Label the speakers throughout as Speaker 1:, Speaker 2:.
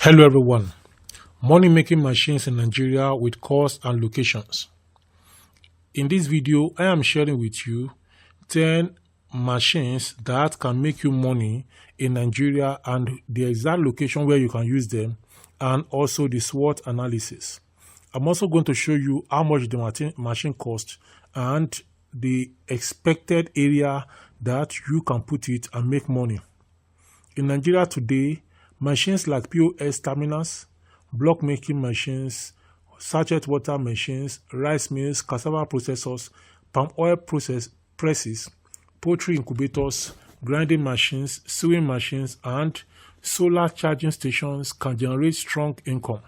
Speaker 1: Hello everyone. Money making machines in Nigeria with costs and locations. In this video, I am sharing with you 10 machines that can make you money in Nigeria and the exact location where you can use them, and also the SWOT analysis. I'm also going to show you how much the machine costs and the expected area that you can put it and make money. In Nigeria today, machines like POS terminals, block making machines, sachet water machines, rice mills, cassava processors, palm oil presses, poultry incubators, grinding machines, sewing machines, and solar charging stations can generate strong income.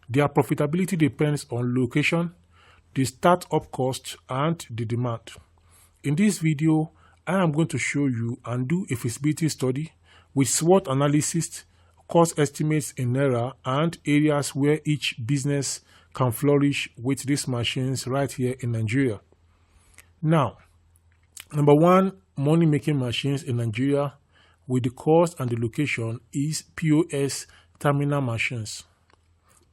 Speaker 1: Their profitability depends on location, the startup cost, and the demand. In this video, I am going to show you and do a feasibility study with SWOT analysis, cost estimates in Naira, and areas where each business can flourish with these machines right here in Nigeria. Now, number one money-making machines in Nigeria with the cost and the location is POS terminal machines.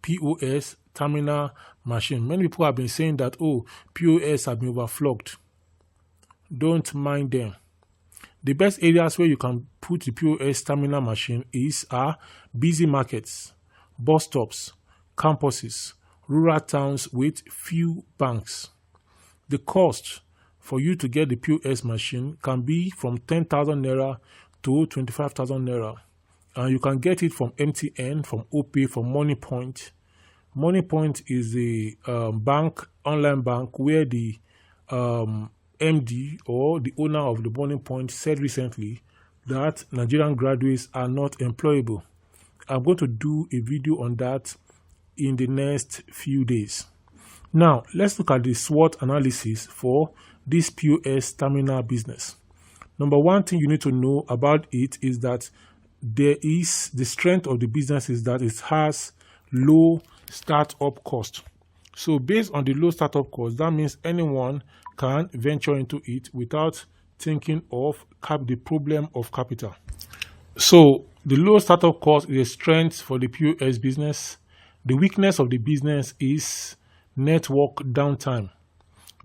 Speaker 1: POS terminal machine. Many people have been saying that, oh, POS have been overflogged. Don't mind them. The best areas where you can put the POS terminal machine are busy markets, bus stops, campuses, rural towns with few banks. The cost for you to get the POS machine can be from 10,000 Naira to 25,000 Naira. And you can get it from MTN, from OPay, from MoneyPoint. MoneyPoint is a online bank where the MD or the owner of the MoneyPoint said recently that Nigerian graduates are not employable. I'm going to do a video on that in the next few days. Now, let's look at the SWOT analysis for this POS terminal business. Number one thing you need to know about it is that the strength of the business is that it has low startup cost. So based on the low startup cost, that means anyone can venture into it without thinking of the problem of capital. So the low startup cost is a strength for the POS business. The weakness of the business is network downtime.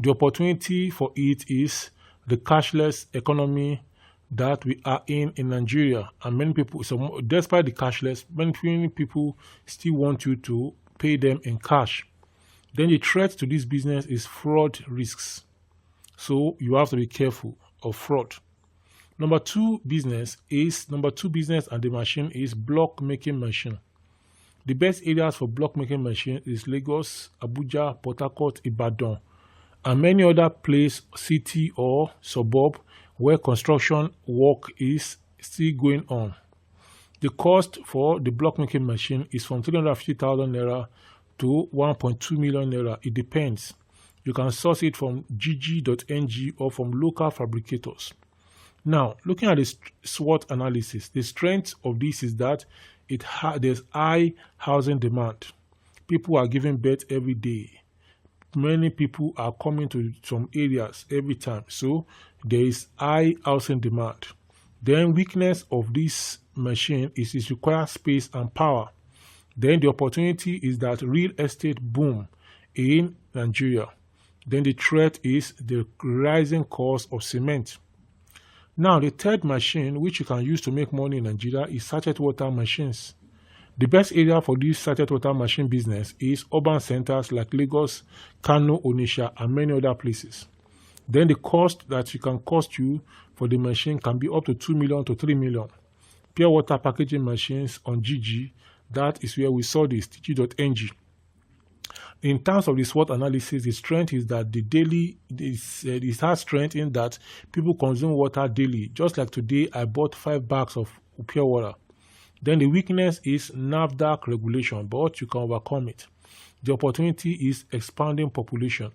Speaker 1: The opportunity for it is the cashless economy that we are in Nigeria, and many people, so despite the cashless, many people still want you to pay them in cash. Then the threat to this business is fraud risks. So you have to be careful of fraud. Number two business and the machine is block making machine. The best areas for block making machine is Lagos, Abuja, Port Harcourt, Ibadan, and many other places, city or suburb, where construction work is still going on. The cost for the block making machine is from 350,000 Naira to 1.2 million Naira. It depends. You can source it from gg.ng or from local fabricators. Now, looking at the SWOT analysis, the strength of this is that there's high housing demand. People are giving birth every day. Many people are coming to some areas every time. So there is high housing demand. Then weakness of this machine is it requires space and power. Then the opportunity is that real estate boom in Nigeria. Then the threat is the rising cost of cement. Now, the third machine which you can use to make money in Nigeria is sachet water machines. The best area for this sachet water machine business is urban centers like Lagos, Kano, Onitsha, and many other places. Then the cost that it can cost you for the machine can be up to 2 million to 3 million. Pure water packaging machines on GG, that is where we saw this, gg.ng. In terms of the SWOT analysis, the strength is that it has strength in that people consume water daily. Just like today, I bought 5 bags of pure water. Then the weakness is NAFDAC regulation, but you can overcome it. The opportunity is expanding population.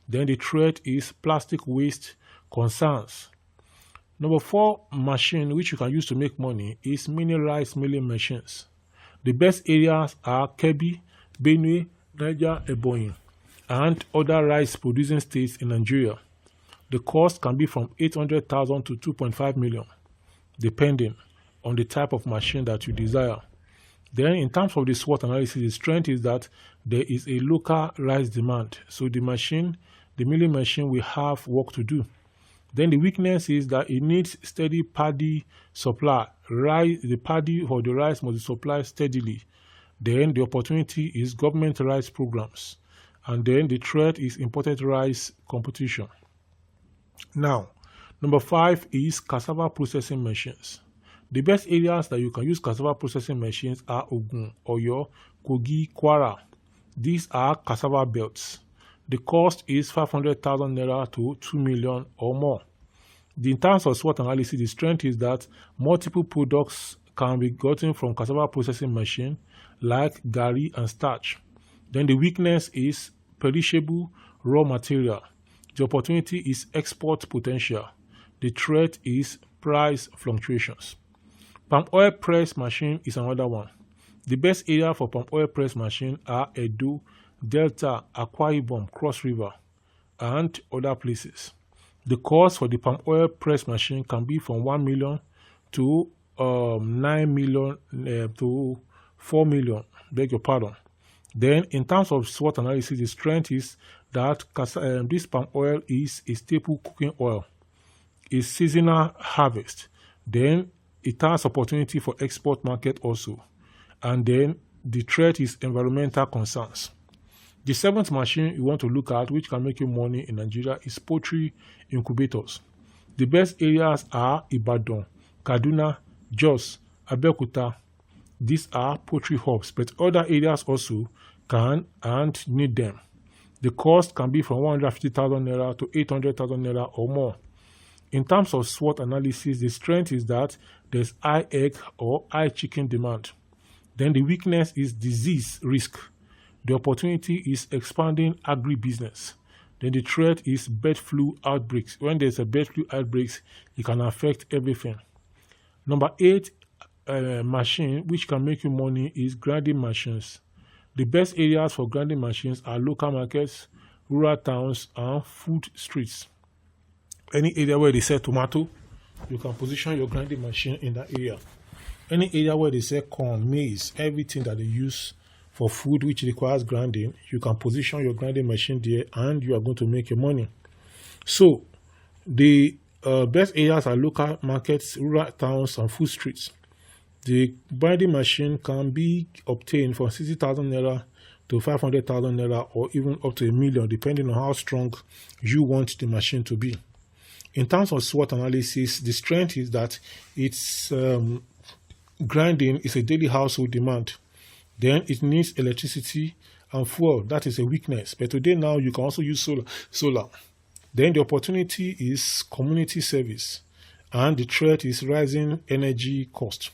Speaker 1: Then the threat is plastic waste concerns. Number 4 machine which you can use to make money is mini rice milling machines. The best areas are Kebbi, Benue, Niger, Ebonyi, and other rice producing states in Nigeria. The cost can be from 800,000 to 2.5 million, depending on the type of machine that you desire. Then in terms of the SWOT analysis, the strength is that there is a localized demand. So the milling machine will have work to do. Then the weakness is that it needs steady paddy supply. The paddy or the rice must be supplied steadily. Then the opportunity is government rice programs. And then the threat is imported rice competition. Now, number 5 is cassava processing machines. The best areas that you can use cassava processing machines are Ogun, Oyo, Kogi, Kwara. These are cassava belts. The cost is 500,000 naira to 2 million or more. In terms of SWOT analysis, the strength is that multiple products can be gotten from cassava processing machine like gari and starch. Then the weakness is perishable raw material. The opportunity is export potential. The threat is price fluctuations. Palm oil press machine is another one. The best area for palm oil press machine are Edo, Delta, Akwa Ibom, Cross River, and other places. The cost for the palm oil press machine can be from 1 million to 9 million to 4 million. Beg your pardon. Then, in terms of SWOT analysis, the strength is that this palm oil is a staple cooking oil. It's seasonal harvest. Then, it has opportunity for export market also. And then, the threat is environmental concerns. The 7th machine you want to look at, which can make you money in Nigeria, is poultry incubators. The best areas are Ibadan, Kaduna, Jos, Abeokuta. These are poultry hubs, but other areas also can and need them. The cost can be from 150,000 naira to 800,000 naira or more. In terms of SWOT analysis, the strength is that there's high egg or high chicken demand. Then the weakness is disease risk. The opportunity is expanding agribusiness. Then the threat is bird flu outbreaks. When there's a bird flu outbreaks, it can affect everything. Number 8 machine which can make you money is grinding machines. The best areas for grinding machines are local markets, rural towns, and food streets. Any area where they sell tomato, you can position your grinding machine in that area. Any area where they sell corn, maize, everything that they use for food which requires grinding, you can position your grinding machine there and you are going to make your money. So, the best areas are local markets, rural towns, and food streets. The grinding machine can be obtained from 60,000 naira to 500,000 naira or even up to 1 million, depending on how strong you want the machine to be. In terms of SWOT analysis, the strength is that it's grinding is a daily household demand. Then it needs electricity and fuel. That is a weakness. But today now you can also use solar. Then the opportunity is community service. And the threat is rising energy cost.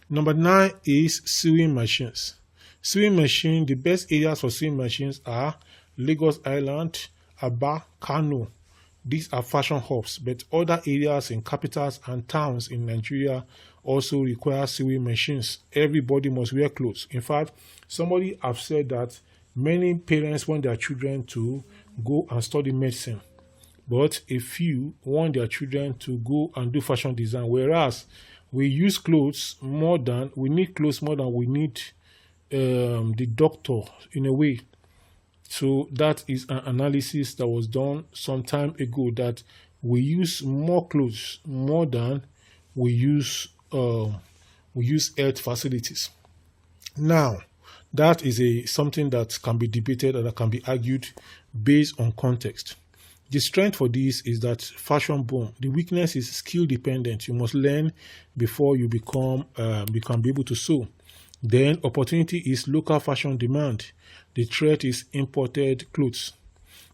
Speaker 1: Number 9 is sewing machines. Sewing machine, the best areas for sewing machines are Lagos Island, Aba, Kano. These are fashion hubs, but other areas in capitals and towns in Nigeria also require sewing machines. Everybody must wear clothes. In fact, somebody have said that many parents want their children to go and study medicine, but a few want their children to go and do fashion design, whereas we use clothes more than we need the doctor in a way. So that is an analysis that was done some time ago, that we use more clothes more than we use health facilities. Now, that is something that can be debated and that can be argued based on context. The strength for this is that fashion boom. The weakness is skill dependent. You must learn before you can be able to sew. Then opportunity is local fashion demand. The threat is imported clothes.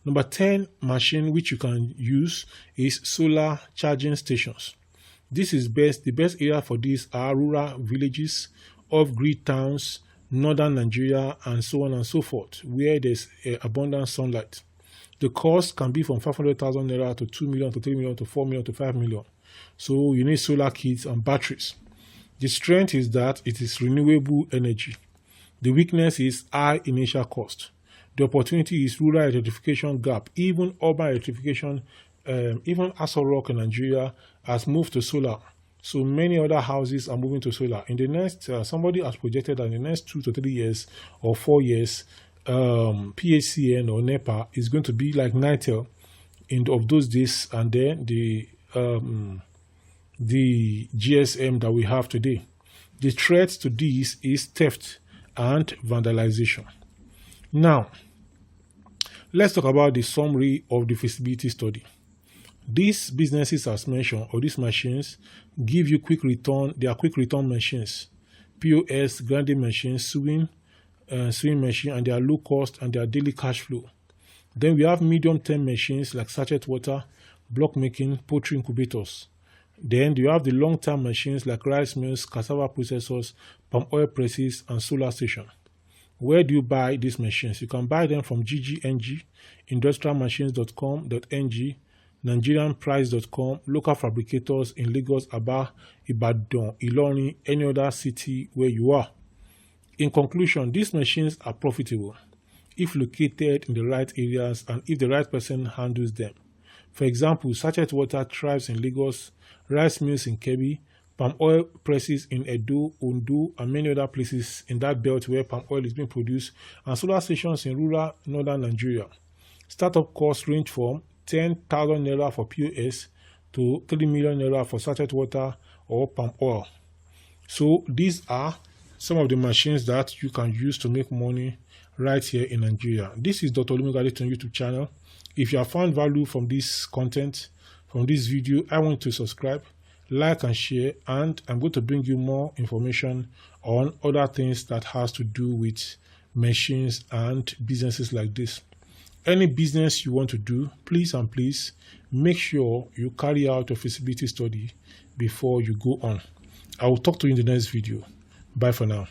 Speaker 1: Number 10 machine which you can use is solar charging stations. This is the best area for these are rural villages, off-grid towns, northern Nigeria, and so on and so forth, where there's abundant sunlight. The cost can be from 500,000 naira to 2 million to 3 million to 4 million to 5 million. So you need solar kits and batteries. The strength is that it is renewable energy. The weakness is high initial cost. The opportunity is rural electrification gap. Even urban electrification, even Aso Rock in Nigeria has moved to solar. So many other houses are moving to solar. In the next, somebody has projected that in the next 2 to 3 years or 4 years, PHCN or NEPA is going to be like NITEL of those days, and then the GSM that we have today. The threat to this is theft and vandalization. Now, let's talk about the summary of the feasibility study. These businesses, as mentioned, or these machines, give you quick return. They are quick return machines, POS, grinding machines, sewing machine, and they are low cost and they are daily cash flow. Then we have medium-term machines like sachet water, block making, poultry incubators. Then you have the long-term machines like rice mills, cassava processors, palm oil presses, and solar station. Where do you buy these machines? You can buy them from GGNG, industrialmachines.com.ng, nigerianprice.com, local fabricators in Lagos, Aba, Ibadan, Ilorin, any other city where you are. In conclusion, these machines are profitable if located in the right areas and if the right person handles them. For example, sachet water thrives in Lagos, rice mills in Kebbi, palm oil presses in Edo, Ondo, and many other places in that belt where palm oil is being produced, and solar stations in rural northern Nigeria. Startup costs range from 10,000 naira for POS to 3 million naira for sachet water or palm oil. So these are some of the machines that you can use to make money right here in Nigeria. This is Dr. Olumuyiwa on YouTube channel. If you have found value from this content, from this video, I want you to subscribe, like and share, and I'm going to bring you more information on other things that has to do with machines and businesses like this. Any business you want to do, please make sure you carry out a feasibility study before you go on. I will talk to you in the next video. Bye for now.